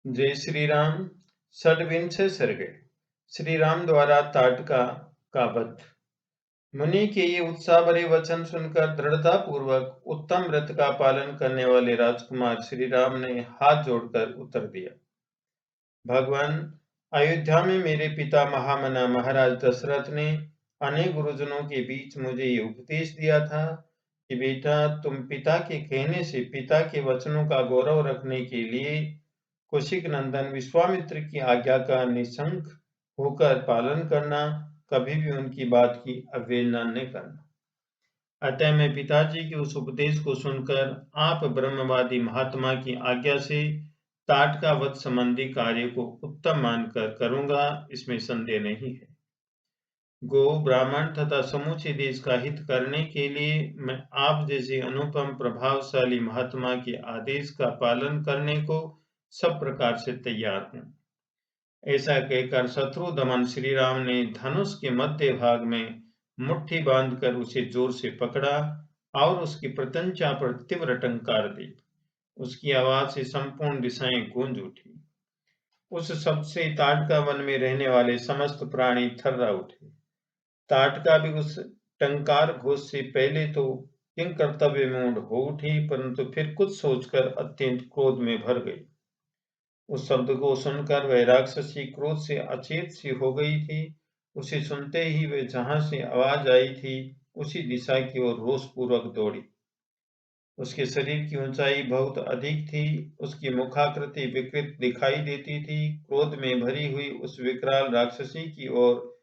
जय श्री राम। षड्विंशे सर्गे। श्री राम द्वारा ताटका का वध। मुनि के ये उत्साह भरे वचन सुनकर दृढ़ता पूर्वक उत्तम व्रत का पालन करने वाले राजकुमार श्री राम ने हाथ जोड़कर उत्तर दिया। भगवान, अयोध्या में मेरे पिता महामना महाराज दशरथ ने अनेक गुरुजनों के बीच मुझे ये उपदेश दिया था कि बेटा, तुम पिता के कहने से पिता के वचनों का गौरव रखने के लिए कौशिक नंदन विश्वामित्र की आज्ञा का निशंक होकर पालन करना, कभी भी उनकी बात की अवहेलना न करना। अतः मैं पिताजी के उस उपदेश को सुनकर आप ब्रह्मवादी महात्मा की आज्ञा से ताटका वध संबंधी कार्य को उत्तम मानकर करूंगा, इसमें संदेह नहीं है। गो, ब्राह्मण तथा समूचे देश का हित करने के लिए मैं आप जैसे अनुपम प्रभावशाली महात्मा के आदेश का पालन करने को सब प्रकार से तैयार हूं। ऐसा कहकर शत्रु दमन श्री राम ने धनुष के मध्य भाग में मुट्ठी बांधकर उसे जोर से पकड़ा और उसकी प्रत्यंचा पर तीव्र टंकार दी। उसकी आवाज से संपूर्ण दिशाएं गूंज उठी। उस शब्द से ताटका वन में रहने वाले समस्त प्राणी थर्रा उठे। ताटका भी उस टंकार घोष से पहले तो किंकर्तव्य मूढ़ हो उठी, परंतु फिर कुछ सोचकर अत्यंत क्रोध में भर गई। उस शब्द को सुनकर वह राक्षसी क्रोध से अचेत सी हो गई थी। उसे सुनते ही वह जहां से आवाज आई थी उसी दिशा की ओर रोषपूर्वक दौड़ी। उसके शरीर की ऊंचाई बहुत अधिक थी, उसकी मुखाकृति विकृत दिखाई देती थी। क्रोध में भरी हुई उस विकराल राक्षसी की ओर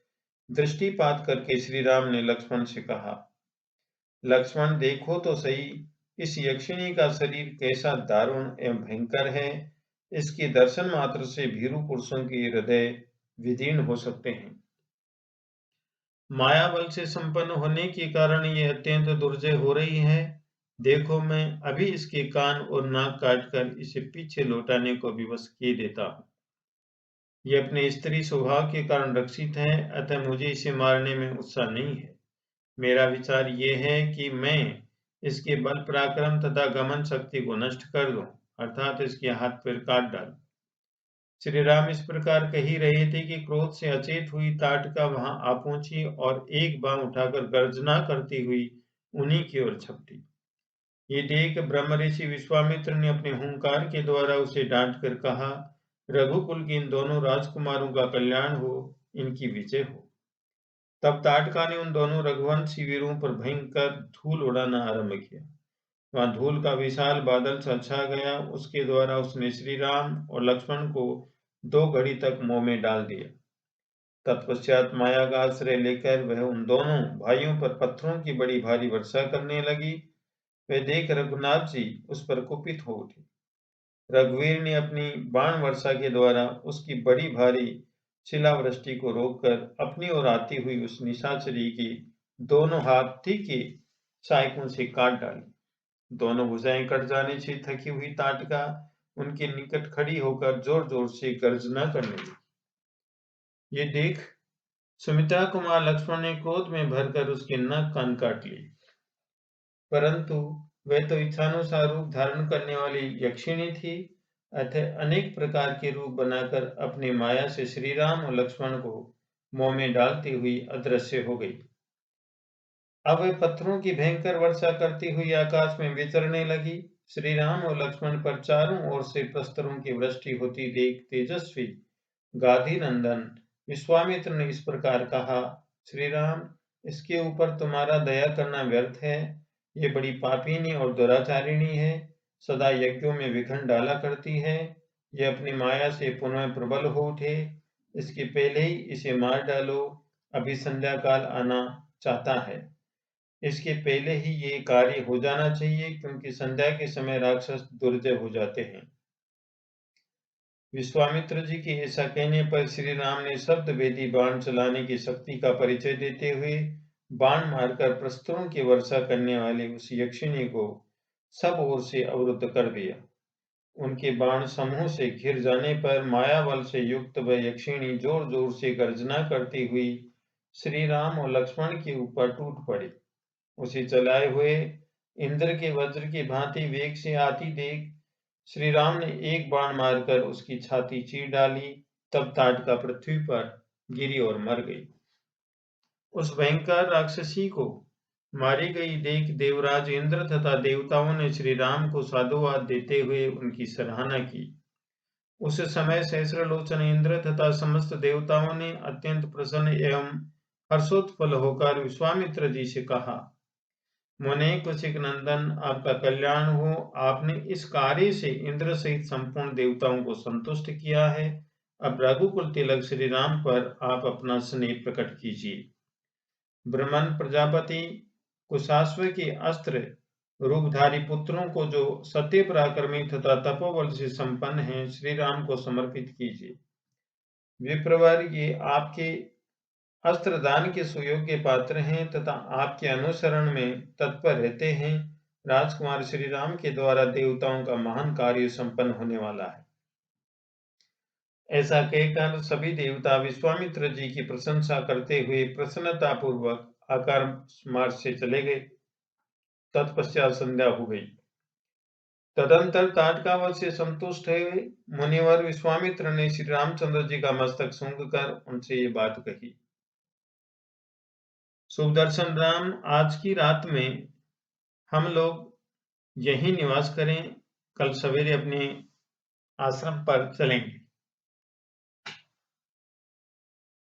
दृष्टिपात करके श्री राम ने लक्ष्मण से कहा, लक्ष्मण, देखो तो सही, इस यक्षिणी का शरीर कैसा दारुण एवं भयंकर है। इसके दर्शन मात्र से भीरू पुरुषों के हृदय विदीर्ण हो सकते हैं। माया बल से संपन्न होने के कारण ये अत्यंत दुर्जय हो रही है। देखो, मैं अभी इसके कान और नाक काटकर इसे पीछे लौटाने को विवश किए देता हूँ। ये अपने स्त्री स्वभाव के कारण रक्षित है, अतः मुझे इसे मारने में उत्साह नहीं है। मेरा विचार ये है कि मैं इसके बल पराक्रम तथा गमन शक्ति को नष्ट कर दूं, अर्थात इसके हाथ पैर काट डालूं। श्री राम इस प्रकार कह ही रहे थे कि क्रोध से अचेत हुई ताटका वहां आ पहुंची और एक बांह उठाकर गर्जना करती हुई उन्हीं की ओर झपटी। ये देख ब्रह्म ऋषि विश्वामित्र ने अपने हुंकार के द्वारा उसे डांट कर कहा, रघुकुल के इन दोनों राजकुमारों का कल्याण हो, इनकी विजय हो। तब ताटका ने उन दोनों रघुवंशी वीरों पर भयंकर धूल उड़ाना आरंभ किया। वहां धूल का विशाल बादल सा छा गया। उसके द्वारा उसने श्री राम और लक्ष्मण को 2 घड़ी तक मोह में डाल दिया। तत्पश्चात माया का आश्रय लेकर वह उन दोनों भाइयों पर पत्थरों की बड़ी भारी वर्षा करने लगी। वह देख रघुनाथ जी उस पर कुपित हो उठे। रघुवीर ने अपनी बाण वर्षा के द्वारा उसकी बड़ी भारी शिलावृष्टि को रोककर अपनी ओर आती हुई उस निशाचरी की दोनों हाथी के सायकों से काट डाली। दोनों भुजाएं कट जाने से थकी हुई ताटका उनके निकट खड़ी होकर जोर जोर से गर्जना करने लगी। ये देख सुमित्रा कुमार लक्ष्मण ने क्रोध में भरकर उसके नाक कान काट लिए, परंतु वह तो इच्छानुसार रूप धारण करने वाली यक्षिणी थी। अतः अनेक प्रकार के रूप बनाकर अपनी माया से श्री राम और लक्ष्मण को मोह में डालती हुई अदृश्य हो गई। अब वह पत्थरों की भयंकर वर्षा करती हुई आकाश में विचरने लगी। श्री राम और लक्ष्मण पर चारों ओर से प्रस्तरों की वृष्टि होती देख तेजस्वी गाधी नंदन विश्वामित्र ने इस प्रकार कहा, श्री राम, इसके ऊपर तुम्हारा दया करना व्यर्थ है। ये बड़ी पापिनी और दुराचारिणी है, सदा यज्ञों में विघ्न डाला करती है। ये अपनी माया से पुनः प्रबल हो उठे, इसके पहले ही इसे मार डालो। अभी संध्या काल आना चाहता है, इसके पहले ही ये कार्य हो जाना चाहिए, क्योंकि संध्या के समय राक्षस दुर्जय हो जाते हैं। विश्वामित्र जी के ऐसा कहने पर श्री राम ने शब्द वेदी बाण चलाने की शक्ति का परिचय देते हुए बाण मारकर प्रस्तरों की वर्षा करने वाली उस यक्षिणी को सब ओर से अवरुद्ध कर दिया। उनके बाण समूह से घिर जाने पर माया बल से युक्त वह यक्षिणी जोर जोर से गर्जना करती हुई श्री राम और लक्ष्मण के ऊपर टूट पड़ी। उसे चलाए हुए इंद्र के वज्र की भांति वेग से आती देख श्री राम ने एक बाण मारकर उसकी छाती चीर डाली। तब ताड़का पृथ्वी पर गिरी और मर गई। उस भयंकर राक्षसी को मारी गई देख देवराज इंद्र तथा देवताओं ने श्री राम को साधुवाद देते हुए उनकी सराहना की। उस समय सहस्रलोचन इंद्र तथा समस्त देवताओं ने अत्यंत प्रसन्न एवं हर्षोत्पल होकर विश्वामित्र जी से कहा, मुने कुशिक नंदन, आपका कल्याण हो। आपने इस कार्य से इंद्र सहित संपूर्ण देवताओं को संतुष्ट किया है। अब रघुकुल तिलक श्री राम पर आप अपना स्नेह प्रकट कीजिए। ब्रह्मन प्रजापति कुशाश्व के अस्त्र रूपधारी पुत्रों को, जो सत्य पराक्रमी तथा तपोबल से संपन्न हैं, श्री राम को समर्पित कीजिए। विप्रवर, ये आपके अस्त्र दान के सुयोग्य पात्र हैं तथा आपके अनुसरण में तत्पर रहते हैं। राजकुमार श्री राम के द्वारा देवताओं का महान कार्य संपन्न होने वाला है। ऐसा कहकर सभी देवता विश्वामित्र जी की प्रशंसा करते हुए प्रसन्नता पूर्वक आकार मार्ग से चले गए। तत्पश्चात संध्या हो गई। तदंतर ताटकावध से संतुष्ट हुए मुनिवर विश्वामित्र ने श्री रामचंद्र जी का मस्तक सूंघकर उनसे ये बात कही, सुदर्शन राम, आज की रात में हम लोग यहीं निवास करें। कल सवेरे अपने आश्रम पर चलेंगे।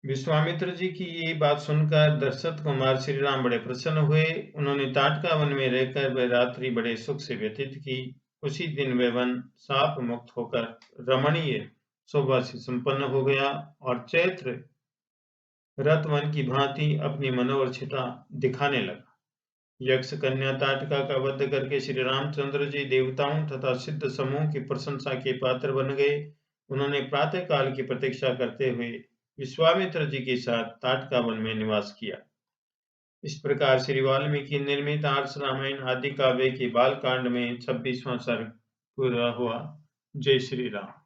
विश्वामित्र जी की ये बात सुनकर दशरथ कुमार श्री राम बड़े प्रसन्न हुए। उन्होंने ताटका वन में रहकर वह रात्रि बड़े सुख से व्यतीत की। उसी दिन वह वन शाप मुक्त होकर रमणीय शोभा से संपन्न हो गया और चैत्र रथ वन की भांति अपनी मनोहर छटा दिखाने लगा। यक्ष कन्या ताटका का वध करके श्री रामचंद्र जी देवताओं तथा सिद्ध समूह की प्रशंसा के पात्र बन गए। उन्होंने प्रातः काल की प्रतीक्षा करते हुए विश्वामित्र जी के साथ ताटका वन में निवास किया। इस प्रकार श्री वाल्मीकि निर्मित आर्ष रामायण आदि काव्य के बाल कांड में 26वां सर्ग पूरा हुआ। जय श्री राम।